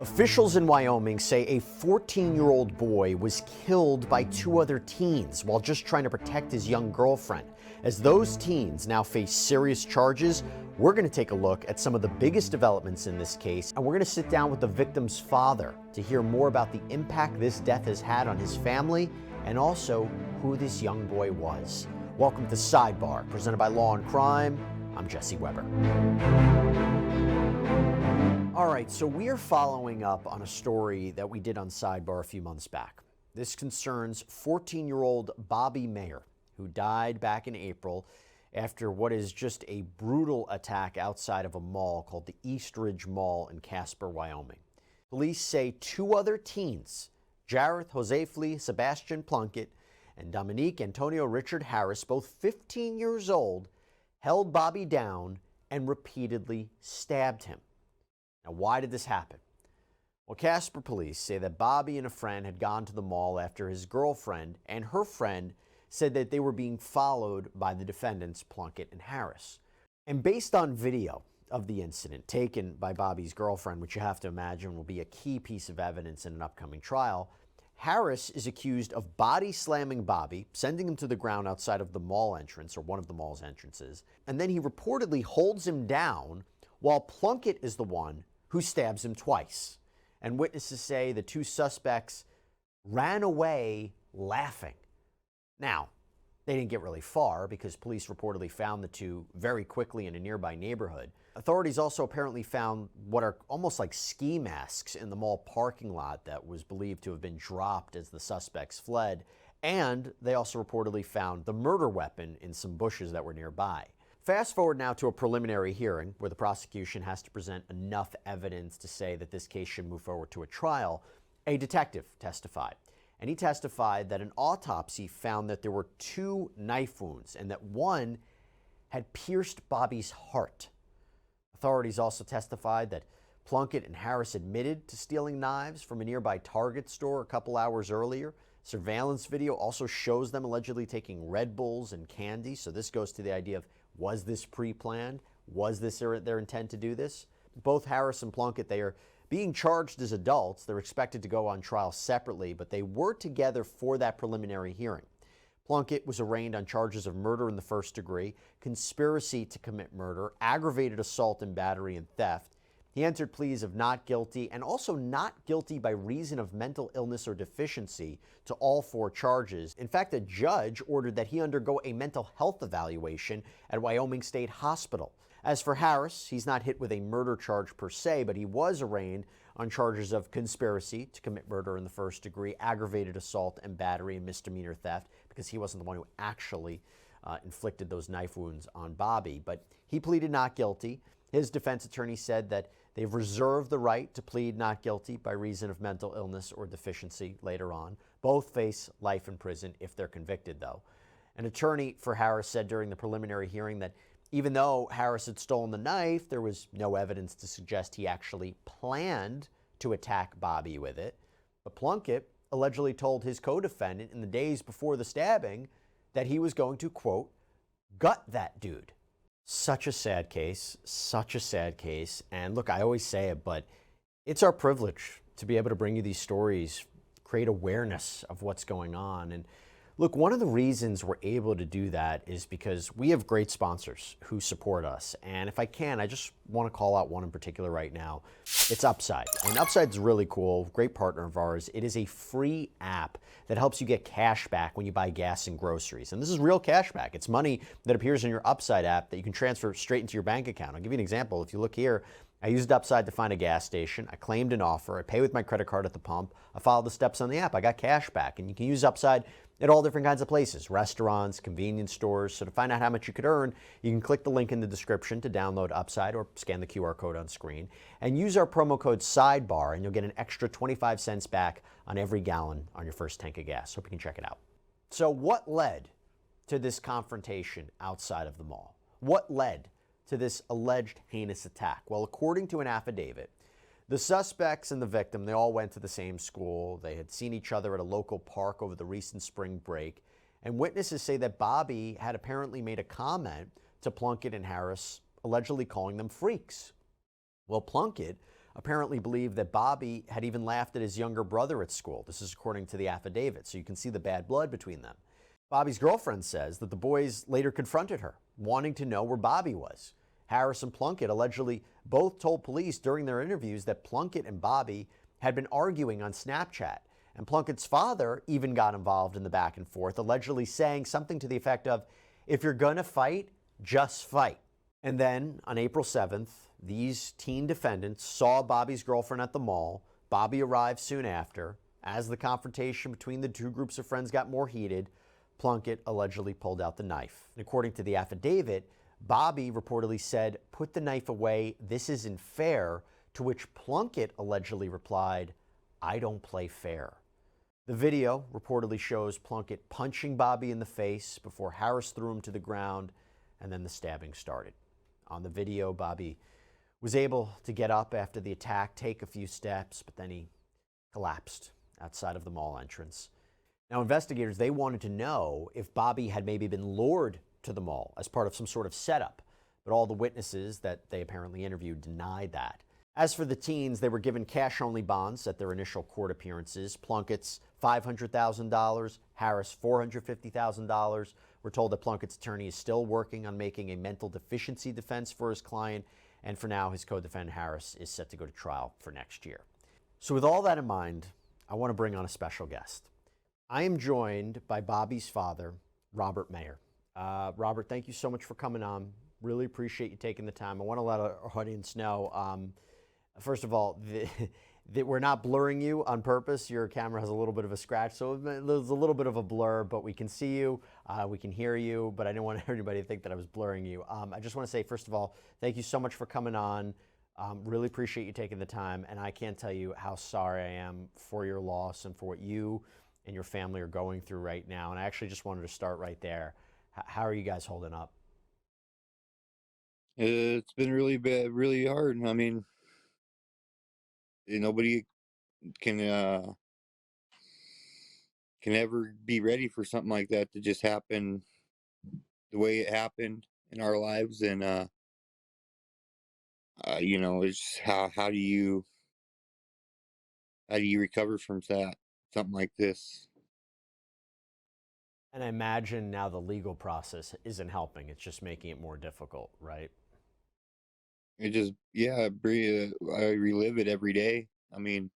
Officials in Wyoming say a 14-year-old boy was killed by two other teens while just trying to protect his young girlfriend. As those teens now face serious charges, we're going to take a look at some of the biggest developments in this case, and we're going to sit down with the victim's father to hear more about the impact this death has had on his family and also who this young boy was. Welcome to Sidebar, presented by Law&Crime. I'm Jesse Weber. All right, so we are following up on a story that we did on Sidebar a few months back. This concerns 14-year-old Bobby Maher, who died back in April after what is just a brutal attack outside of a mall called the East Ridge Mall in Casper, Wyoming. Police say two other teens, Jarreth Josefli Sebastian Plunkett and Dominique Antonio Richard Harris, both 15 years old, held Bobby down and repeatedly stabbed him. Now, why did this happen? Well, Casper police say that Bobby and a friend had gone to the mall after his girlfriend and her friend said that they were being followed by the defendants, Plunkett and Harris. And based on video of the incident taken by Bobby's girlfriend, which you have to imagine will be a key piece of evidence in an upcoming trial, Harris is accused of body slamming Bobby, sending him to the ground outside of the mall entrance, or one of the mall's entrances, and then he reportedly holds him down while Plunkett is the one who stabs him twice. And witnesses say the two suspects ran away laughing. Now, they didn't get really far because police reportedly found the two very quickly in a nearby neighborhood. Authorities also apparently found what are almost like ski masks in the mall parking lot that was believed to have been dropped as the suspects fled. And they also reportedly found the murder weapon in some bushes that were nearby. Fast forward now to a preliminary hearing where the prosecution has to present enough evidence to say that this case should move forward to a trial. A detective testified, and he testified that an autopsy found that there were two knife wounds and that one had pierced Bobby's heart. Authorities also testified that Plunkett and Harris admitted to stealing knives from a nearby Target store a couple hours earlier. Surveillance video also shows them allegedly taking Red Bulls and candy, so this goes to the idea of, was this pre-planned? Was this their intent to do this? Both Harris and Plunkett, they are being charged as adults. They're expected to go on trial separately, but they were together for that preliminary hearing. Plunkett was arraigned on charges of murder in the first degree, conspiracy to commit murder, aggravated assault and battery, and theft. He entered pleas of not guilty and also not guilty by reason of mental illness or deficiency to all four charges. In fact, a judge ordered that he undergo a mental health evaluation at Wyoming State Hospital. As for Harris, he's not hit with a murder charge per se, but he was arraigned on charges of conspiracy to commit murder in the first degree, aggravated assault and battery, and misdemeanor theft, because he wasn't the one who actually inflicted those knife wounds on Bobby. But he pleaded not guilty. His defense attorney said that they've reserved the right to plead not guilty by reason of mental illness or deficiency later on. Both face life in prison if they're convicted, though. An attorney for Harris said during the preliminary hearing that even though Harris had stolen the knife, there was no evidence to suggest he actually planned to attack Bobby with it. But Plunkett allegedly told his co-defendant in the days before the stabbing that he was going to, quote, gut that dude. Such a sad case, such a sad case. And look, I always say it, but it's our privilege to be able to bring you these stories, create awareness of what's going on. And look, one of the reasons we're able to do that is because we have great sponsors who support us. And if I can, I just want to call out one in particular right now. It's Upside. And Upside's really cool, great partner of ours. It is a free app that helps you get cash back when you buy gas and groceries. And this is real cash back. It's money that appears in your Upside app that you can transfer straight into your bank account. I'll give you an example. If you look here, I used Upside to find a gas station. I claimed an offer. I pay with my credit card at the pump. I followed the steps on the app. I got cash back. And you can use Upside at all different kinds of places, restaurants, convenience stores. So to find out how much you could earn, you can click the link in the description to download Upside or scan the QR code on screen and use our promo code SIDEBAR and you'll get an extra 25 cents back on every gallon on your first tank of gas. Hope you can check it out. So what led to this confrontation outside of the mall? What led to this alleged heinous attack? Well, according to an affidavit, the suspects and the victim, they all went to the same school. They had seen each other at a local park over the recent spring break. And witnesses say that Bobby had apparently made a comment to Plunkett and Harris, allegedly calling them freaks. Well, Plunkett apparently believed that Bobby had even laughed at his younger brother at school. This is according to the affidavit, so you can see the bad blood between them. Bobby's girlfriend says that the boys later confronted her, wanting to know where Bobby was. Harris and Plunkett allegedly both told police during their interviews that Plunkett and Bobby had been arguing on Snapchat. And Plunkett's father even got involved in the back and forth, allegedly saying something to the effect of, "If you're gonna fight, just fight." And then on April 7th, these teen defendants saw Bobby's girlfriend at the mall. Bobby arrived soon after. As the confrontation between the two groups of friends got more heated, Plunkett allegedly pulled out the knife. And according to the affidavit, Bobby reportedly said, "Put the knife away, this isn't fair," to which Plunkett allegedly replied, "I don't play fair." The video reportedly shows Plunkett punching Bobby in the face before Harris threw him to the ground, and then the stabbing started. On the video, Bobby was able to get up after the attack, take a few steps, but then he collapsed outside of the mall entrance. Now, investigators, they wanted to know if Bobby had maybe been lured to the mall as part of some sort of setup, but all the witnesses that they apparently interviewed denied that. As for the teens, they were given cash-only bonds at their initial court appearances. Plunkett's $500,000, Harris $450,000. We're told that Plunkett's attorney is still working on making a mental deficiency defense for his client, and for now, his co-defendant Harris is set to go to trial for next year. So with all that in mind, I want to bring on a special guest. I am joined by Bobby's father, Robert Maher. Robert, thank you so much for coming on. Really appreciate you taking the time. I want to let our audience know, first of all, that we're not blurring you on purpose. Your camera has a little bit of a scratch, so there's a little bit of a blur, but we can see you, we can hear you, but I didn't want everybody to think that I was blurring you. I just want to say, first of all, thank you so much for coming on. Really appreciate you taking the time, and I can't tell you how sorry I am for your loss and for what you and your family are going through right now. And I actually just wanted to start right there. How are you guys holding up? It's been really bad, really hard. I mean, nobody can can ever be ready for something like that to just happen the way it happened in our lives, and it's how do you recover from that something like this? And I imagine now the legal process isn't helping. It's just making it more difficult, right? It just I relive it every day. I mean,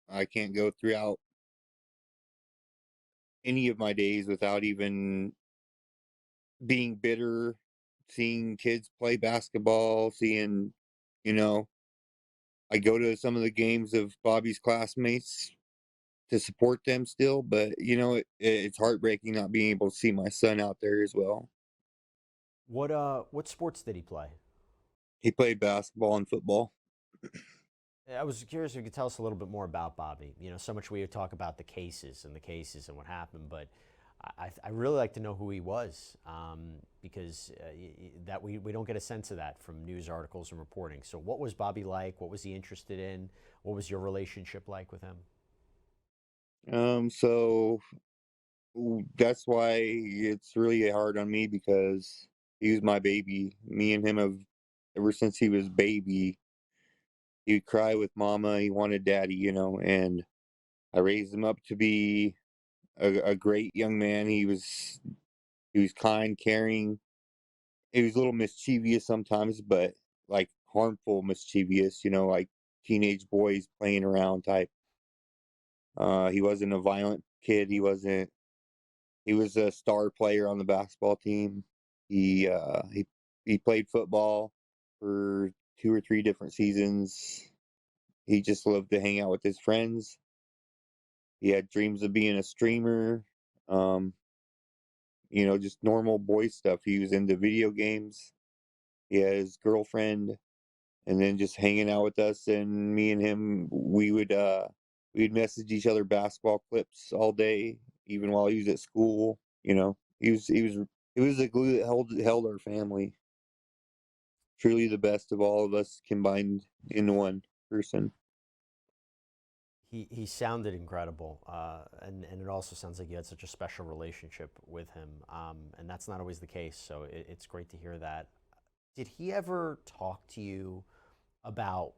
I can't go throughout any of my days without even being bitter, seeing kids play basketball, seeing, you know, I go to some of the games of Bobby's classmates to support them still, but it's heartbreaking not being able to see my son out there as well. What sports did he play? He played basketball and football. I was curious if you could tell us a little bit more about Bobby. You know, so much we talk about the cases and what happened, but I really like to know who he was, because that we don't get a sense of that from news articles and reporting. So what was Bobby like? What was he interested in? What was your relationship like with him? So that's why it's really hard on me because he was my baby. Me and him have ever since he was baby. He'd cry with mama. He wanted daddy, and I raised him up to be a great young man. He was kind, caring. He was a little mischievous sometimes, but like harmful mischievous, like teenage boys playing around type. He wasn't a violent kid. He wasn't. He was a star player on the basketball team. He played football for 2 or 3 different seasons. He just loved to hang out with his friends. He had dreams of being a streamer. Um, just normal boy stuff. He was into video games. He had his girlfriend, and then just hanging out with us. And me and him, we'd message each other basketball clips all day, even while he was at school. He was the glue that held our family. Truly the best of all of us combined in one person. He sounded incredible, and it also sounds like you had such a special relationship with him, and that's not always the case. So it's great to hear that. Did he ever talk to you about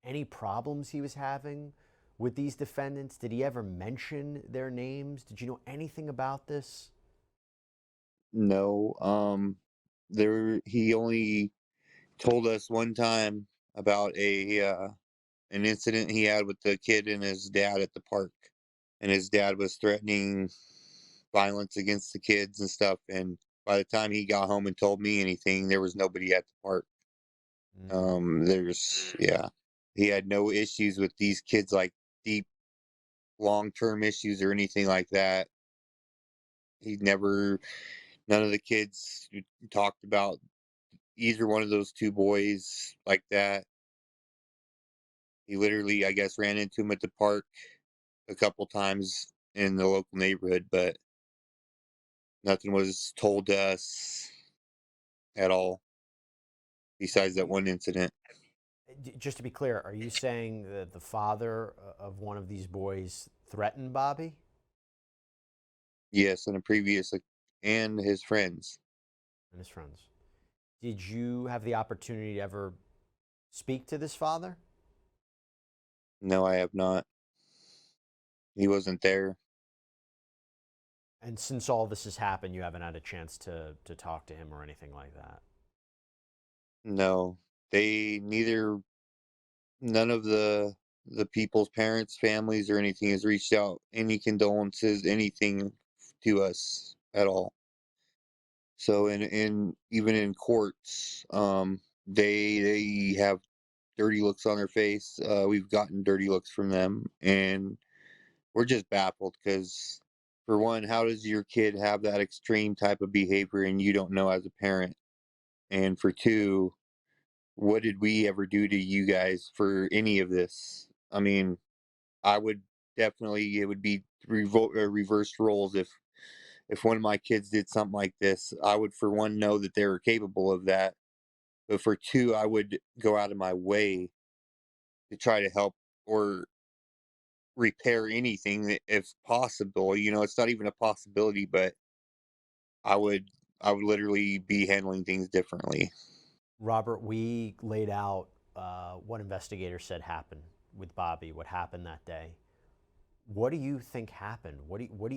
any problems he was having with these defendants? Did he ever mention their names? Did you know anything about this? No, he only told us one time about an incident he had with the kid and his dad at the park, and his dad was threatening violence against the kids and stuff. And by the time he got home and told me anything, there was nobody at the park. Mm. Yeah, he had no issues with these kids, like deep, long-term issues or anything like that. He never, none of the kids talked about either one of those two boys like that. He literally, I guess, ran into him at the park a couple times in the local neighborhood, but nothing was told to us at all besides that one incident. Just to be clear, are you saying that the father of one of these boys threatened Bobby Yes, and a previous, and his friends. and his friends? Did you have the opportunity to ever speak to this father? No, I have not. He wasn't there. And since all this has happened, you haven't had a chance to talk to him or anything like that. No, they neither. None of the people's parents, families, or anything has reached out any condolences, anything to us at all. So in even in courts, they have dirty looks on their face. We've gotten dirty looks from them, and we're just baffled because, for one, how does your kid have that extreme type of behavior and you don't know as a parent? And for two, what did we ever do to you guys for any of this? I mean, I would definitely, it would be reversed roles if one of my kids did something like this. I would, for one, know that they were capable of that, but for two, I would go out of my way to try to help or repair anything if possible. It's not even a possibility, but I would I would literally be handling things differently. Robert, we laid out what investigators said happened with Bobby, what happened that day. What do you think happened?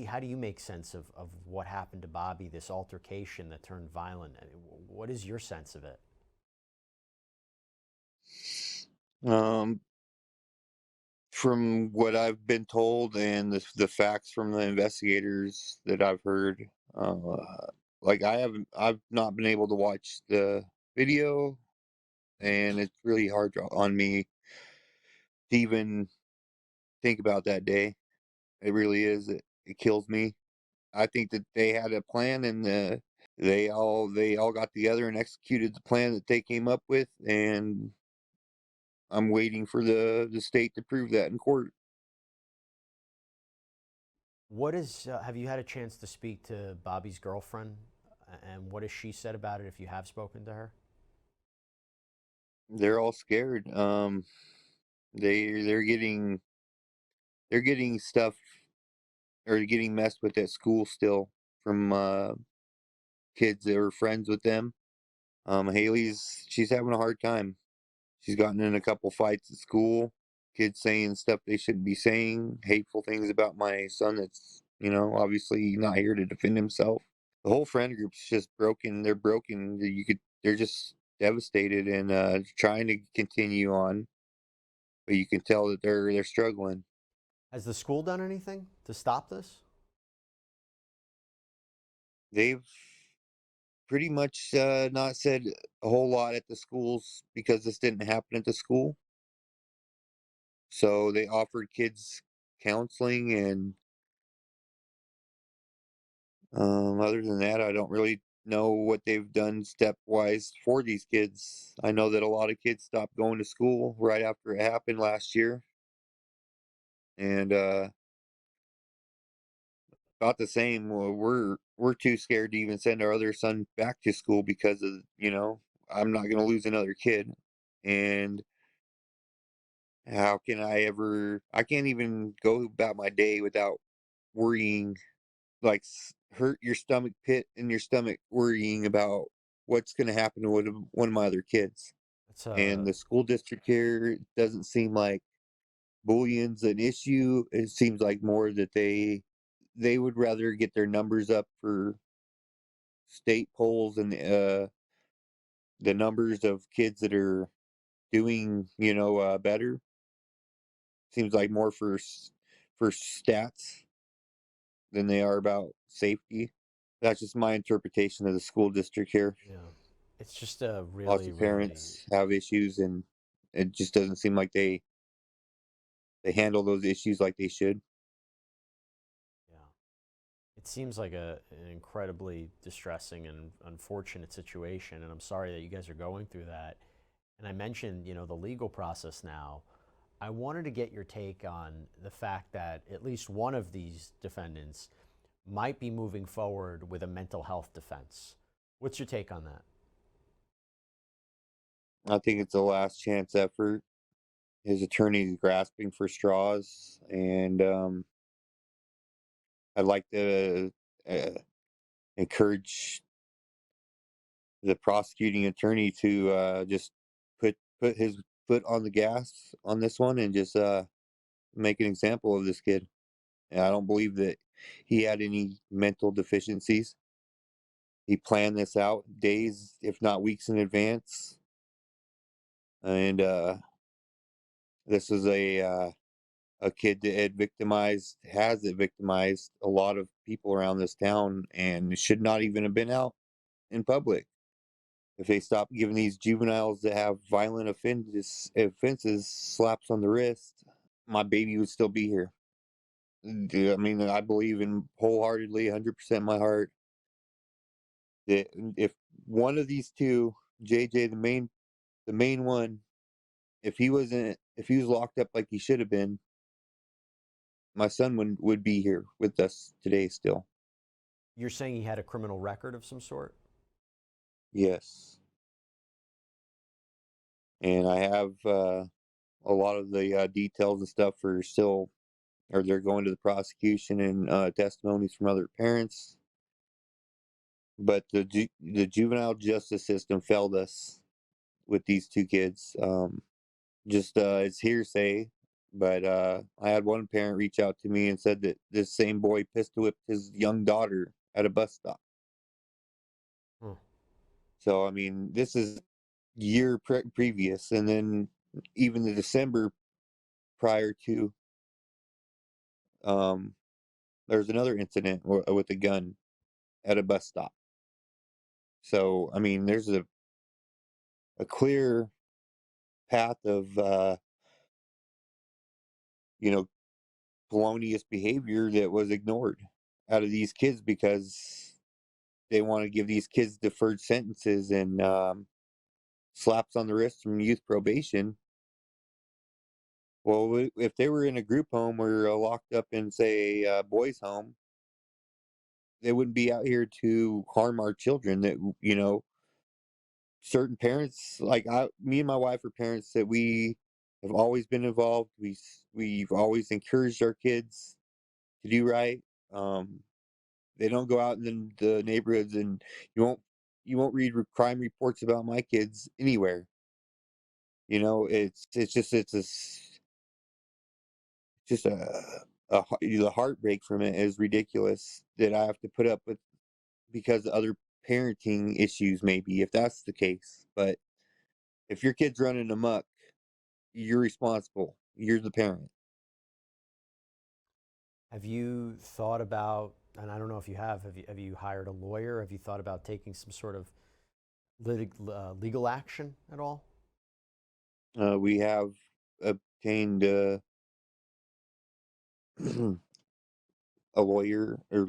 How do you make sense of what happened to Bobby, this altercation that turned violent? I mean, what is your sense of it? Um, from what I've been told and the facts from the investigators that I've heard, uh, like I've not been able to watch the video, and it's really hard on me to even think about that day. It really is. It kills me. I think that they had a plan, and they all got together and executed the plan that they came up with, and I'm waiting for the state to prove that in court. Have you had a chance to speak to Bobby's girlfriend? And what has she said about it if you have spoken to her? They're all scared. They're getting stuff or getting messed with at school still from kids that were friends with them. She's having a hard time. She's gotten in a couple fights at school. Kids saying stuff they shouldn't be saying, hateful things about my son that's, obviously not here to defend himself. The whole friend group's just broken. They're broken. They're just devastated and trying to continue on, but you can tell that they're struggling. Has the school done anything to stop this? They've pretty much not said a whole lot at the schools because this didn't happen at the school. So they offered kids counseling, and other than that, I don't really know what they've done stepwise for these kids. I know that a lot of kids stopped going to school right after it happened last year, and about the same. We're too scared to even send our other son back to school because of I'm not going to lose another kid, and how can I ever? I can't even go about my day without worrying, like hurt your stomach pit in your stomach, worrying about what's going to happen to one of my other kids. It's And a the school district here doesn't seem like bullion's an issue. It seems like more that they would rather get their numbers up for state polls and the numbers of kids that are doing better. Seems like more for stats than they are about safety. That's just my interpretation of the school district here. yeah. It's just a Lots really, of really parents have issues, and it just doesn't seem like they handle those issues like they should. yeah. It seems like an incredibly distressing and unfortunate situation, and I'm sorry that you guys are going through that. And I mentioned, the legal process now. I wanted to get your take on the fact that at least one of these defendants might be moving forward with a mental health defense. What's your take on that? I think it's a last chance effort. His attorney's grasping for straws, and I'd like to uh, encourage the prosecuting attorney to just put his foot on the gas on this one and just make an example of this kid. And I don't believe that he had any mental deficiencies. He planned this out days, if not weeks in advance, and this is a kid that has victimized a lot of people around this town, and should not even have been out in public. If they stop giving these juveniles that have violent offenses slaps on the wrist, my baby would still be here. I mean, I believe in wholeheartedly, 100% my heart, that if one of these two, JJ, the main one, if he was locked up like he should have been, my son would be here with us today still. You're saying he had a criminal record of some sort? Yes, and I have a lot of the details and stuff are still, or they're going to the prosecution, and testimonies from other parents. But the juvenile justice system failed us with these two kids. Just it's hearsay, but I had one parent reach out to me and said that this same boy pistol whipped his young daughter at a bus stop. Hmm. So I mean, this is previous, and then even the December prior to, um, there's another incident with a gun at a bus stop. So I mean, there's a clear path of you know felonious behavior that was ignored out of these kids because they want to give these kids deferred sentences and slaps on the wrist from youth probation. Well, if they were in a group home or locked up in, say, a boys' home, they wouldn't be out here to harm our children. That certain parents, like me and my wife, are parents that we have always been involved. We've always encouraged our kids to do right. Um, they don't go out in the neighborhoods, and you won't you won't read crime reports about my kids anywhere. It's just the heartbreak from it is ridiculous that I have to put up with because of other parenting issues, maybe, if that's the case. But if your kid's running amok, you're responsible. You're the parent. Have you thought about, and I don't know if you have you hired a lawyer? Have you thought about taking some sort of legal action at all? We have obtained a lawyer, or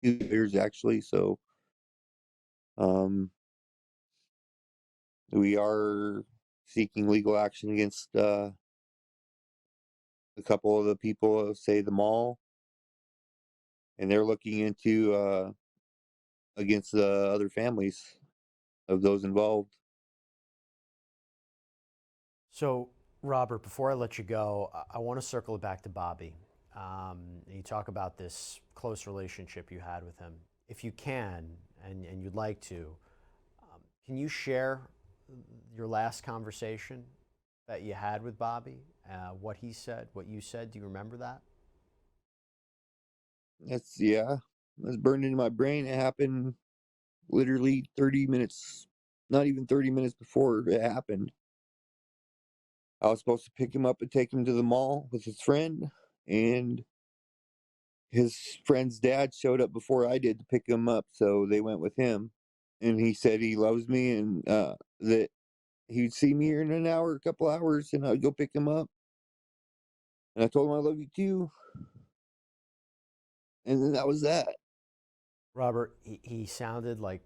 two lawyers actually. So um, we are seeking legal action against a couple of the people of, say, the mall, and they're looking into against the other families of those involved. So, Robert, before I let you go, I want to circle it back to Bobby. You talk about this close relationship you had with him. If you can, and you'd like to, can you share your last conversation that you had with Bobby? What he said, what you said? Do you remember that? Yeah, it's burned into my brain. It happened literally 30 minutes, not even 30 minutes before it happened. I was supposed to pick him up and take him to the mall with his friend, and his friend's dad showed up before I did to pick him up, so they went with him. And he said he loves me and that he'd see me here in an hour, a couple hours, and I'd go pick him up. And I told him I love you too. And then that was that. Robert, he sounded like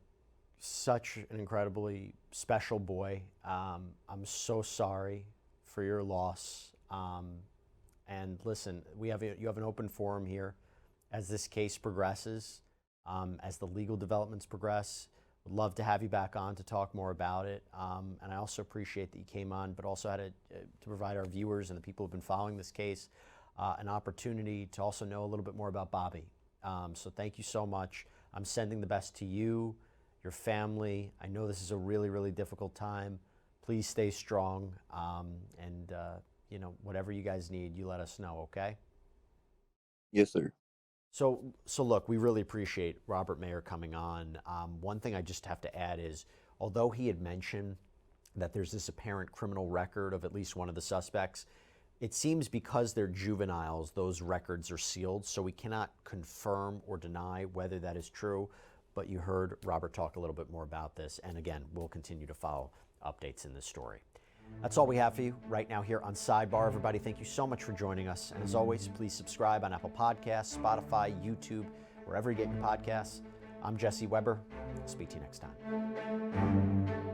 such an incredibly special boy. I'm so sorry for your loss. And listen, you have an open forum here as this case progresses, as the legal developments progress. Would love to have you back on to talk more about it. And I also appreciate that you came on, but also had to provide our viewers and the people who've been following this case an opportunity to also know a little bit more about Bobby. So thank you so much. I'm sending the best to you, your family. I know this is a really, really difficult time. Please stay strong. And whatever you guys need, you let us know, okay? Yes, sir. So look, we really appreciate Robert Maher coming on. One thing I just have to add is, although he had mentioned that there's this apparent criminal record of at least one of the suspects, it seems because they're juveniles, those records are sealed, so we cannot confirm or deny whether that is true. But you heard Robert talk a little bit more about this, and again, we'll continue to follow updates in this story. That's all we have for you right now here on Sidebar. Everybody, thank you so much for joining us. And as always, please subscribe on Apple Podcasts, Spotify, YouTube, wherever you get your podcasts. I'm Jesse Weber. I'll speak to you next time.